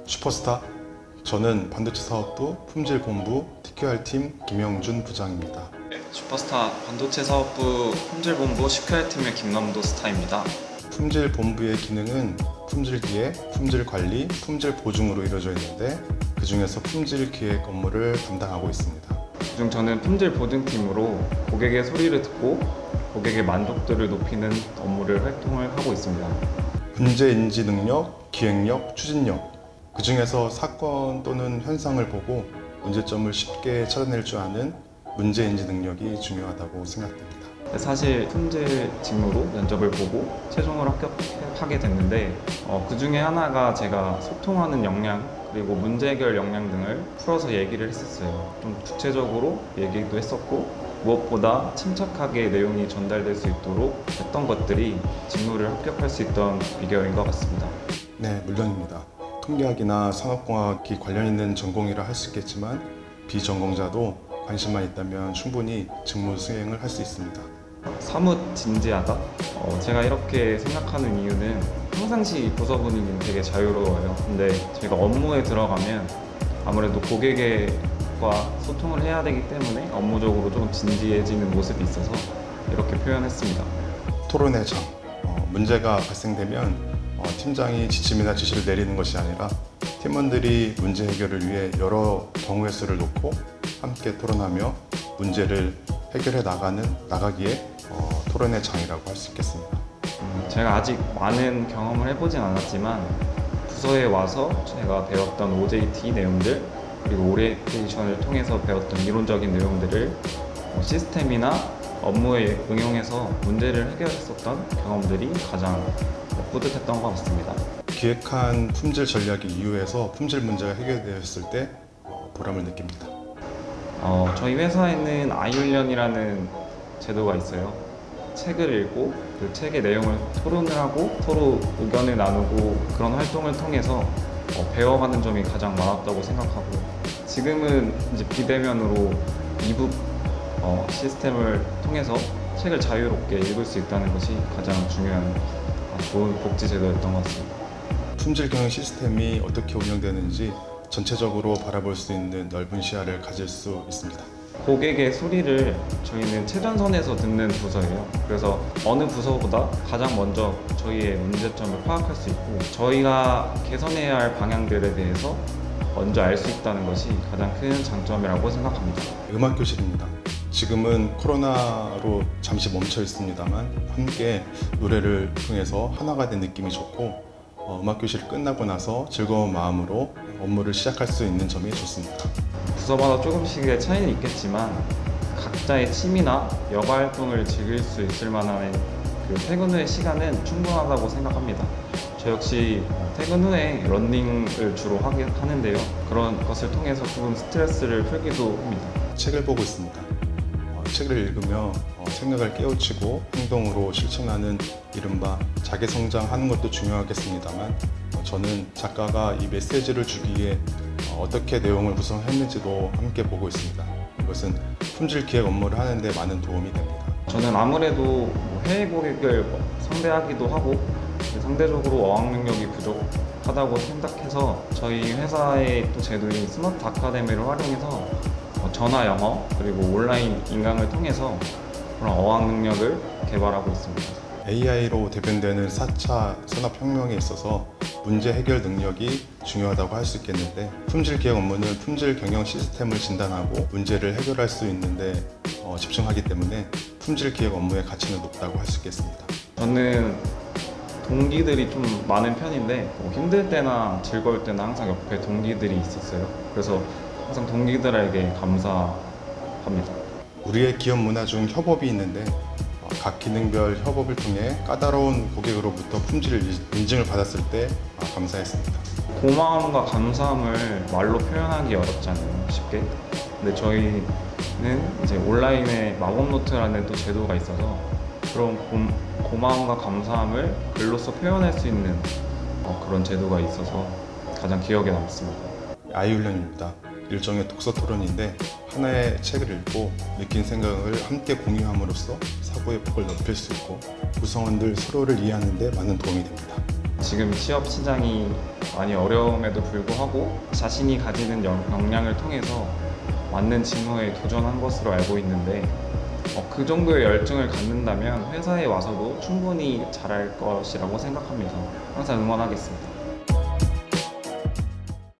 슈퍼스타, 저는 반도체 사업부 품질본부 TQR팀 김영준 부장입니다. 슈퍼스타 반도체 사업부 품질본부 CQR팀의 김남도 스타입니다. 품질본부의 기능은 품질기획, 품질관리, 품질보증으로 이루어져 있는데 그 중에서 품질기획 업무를 담당하고 있습니다. 그중 저는 품질보증팀으로 고객의 소리를 듣고 고객의 만족도를 높이는 업무를 활동을 하고 있습니다. 문제인지 능력, 기획력, 추진력, 그 중에서 사건 또는 현상을 보고 문제점을 쉽게 찾아낼 줄 아는 문제인지 능력이 중요하다고 생각됩니다. 사실 품질 직무로 면접을 보고 최종으로 합격하게 됐는데 그 중에 하나가 제가 소통하는 역량 그리고 문제 해결 역량 등을 풀어서 얘기를 했었어요. 좀 구체적으로 얘기도 했었고 무엇보다 침착하게 내용이 전달될 수 있도록 했던 것들이 직무를 합격할 수 있던 비결인 것 같습니다. 네, 물론입니다. 통계학이나 산업공학이 관련 있는 전공이라 할 수 있겠지만 비전공자도 관심만 있다면 충분히 직무 수행을 할 수 있습니다. 사뭇 진지하다? 제가 이렇게 생각하는 이유는 평상시 부서 분위기는 되게 자유로워요. 근데 저희가 업무에 들어가면 아무래도 고객과 소통을 해야 되기 때문에 업무적으로 좀 진지해지는 모습이 있어서 이렇게 표현했습니다. 토론의 장, 문제가 발생되면 팀장이 지침이나 지시를 내리는 것이 아니라 팀원들이 문제 해결을 위해 여러 경우의 수를 놓고 함께 토론하며 문제를 해결해 나가기에 토론의 장이라고 할 수 있겠습니다. 제가 아직 많은 경험을 해보진 않았지만 부서에 와서 제가 배웠던 OJT 내용들 그리고 오리엔테이션을 통해서 배웠던 이론적인 내용들을 시스템이나 업무에 응용해서 문제를 해결했었던 경험들이 가장 뿌듯했던 것 같습니다. 기획한 품질 전략이 이후에서 품질 문제가 해결되었을 때 보람을 느낍니다. 저희 회사에는 아이훈련이라는 제도가 있어요. 책을 읽고 그 책의 내용을 토론을 하고 서로 의견을 나누고 그런 활동을 통해서 배워가는 점이 가장 많았다고 생각하고 지금은 이제 비대면으로 이북 시스템을 통해서 책을 자유롭게 읽을 수 있다는 것이 가장 중요한 좋은 복지 제도였던 것 같습니다. 품질 경영 시스템이 어떻게 운영되는지 전체적으로 바라볼 수 있는 넓은 시야를 가질 수 있습니다. 고객의 소리를 저희는 최전선에서 듣는 부서예요. 그래서 어느 부서보다 가장 먼저 저희의 문제점을 파악할 수 있고 저희가 개선해야 할 방향들에 대해서 먼저 알 수 있다는 것이 가장 큰 장점이라고 생각합니다. 음악교실입니다. 지금은 코로나로 잠시 멈춰 있습니다만 함께 노래를 통해서 하나가 된 느낌이 좋고 음악교실 끝나고 나서 즐거운 마음으로 업무를 시작할 수 있는 점이 좋습니다. 부서마다 조금씩의 차이는 있겠지만 각자의 취미나 여가 활동을 즐길 수 있을 만한 그 퇴근 후의 시간은 충분하다고 생각합니다. 저 역시 퇴근 후에 러닝을 주로 하는데요. 그런 것을 통해서 조금 스트레스를 풀기도 합니다. 책을 보고 있습니다. 책을 읽으며 생각을 깨우치고 행동으로 실천하는 이른바 자기성장하는 것도 중요하겠습니다만 저는 작가가 이 메시지를 주기에 어떻게 내용을 구성했는지도 함께 보고 있습니다. 이것은 품질 기획 업무를 하는데 많은 도움이 됩니다. 저는 아무래도 해외 고객을 상대하기도 하고 상대적으로 어학 능력이 부족하다고 생각해서 저희 회사의 또 제도인 스마트 아카데미를 활용해서 전화 영어 그리고 온라인 인강을 통해서 그런 어학 능력을 개발하고 있습니다. AI로 대변되는 4차 산업혁명에 있어서 문제 해결 능력이 중요하다고 할 수 있겠는데 품질 기획 업무는 품질 경영 시스템을 진단하고 문제를 해결할 수 있는데 집중하기 때문에 품질 기획 업무의 가치는 높다고 할 수 있겠습니다. 저는 동기들이 좀 많은 편인데 힘들 때나 즐거울 때나 항상 옆에 동기들이 있었어요. 그래서 항상 동기들에게 감사합니다. 우리의 기업 문화 중 협업이 있는데 각 기능별 협업을 통해 까다로운 고객으로부터 품질 인증을 받았을 때 감사했습니다. 고마움과 감사함을 말로 표현하기 어렵잖아요, 쉽게. 근데 저희는 이제 온라인에 마법노트라는 또 제도가 있어서 그런 고마움과 감사함을 글로써 표현할 수 있는 그런 제도가 있어서 가장 기억에 남습니다. 아이훈련입니다. 일종의 독서 토론인데 하나의 책을 읽고 느낀 생각을 함께 공유함으로써 사고의 폭을 넓힐 수 있고 구성원들 서로를 이해하는 데 많은 도움이 됩니다. 지금 취업 시장이 많이 어려움에도 불구하고 자신이 가지는 역량을 통해서 맞는 직무에 도전한 것으로 알고 있는데 그 정도의 열정을 갖는다면 회사에 와서도 충분히 잘할 것이라고 생각합니다. 항상 응원하겠습니다.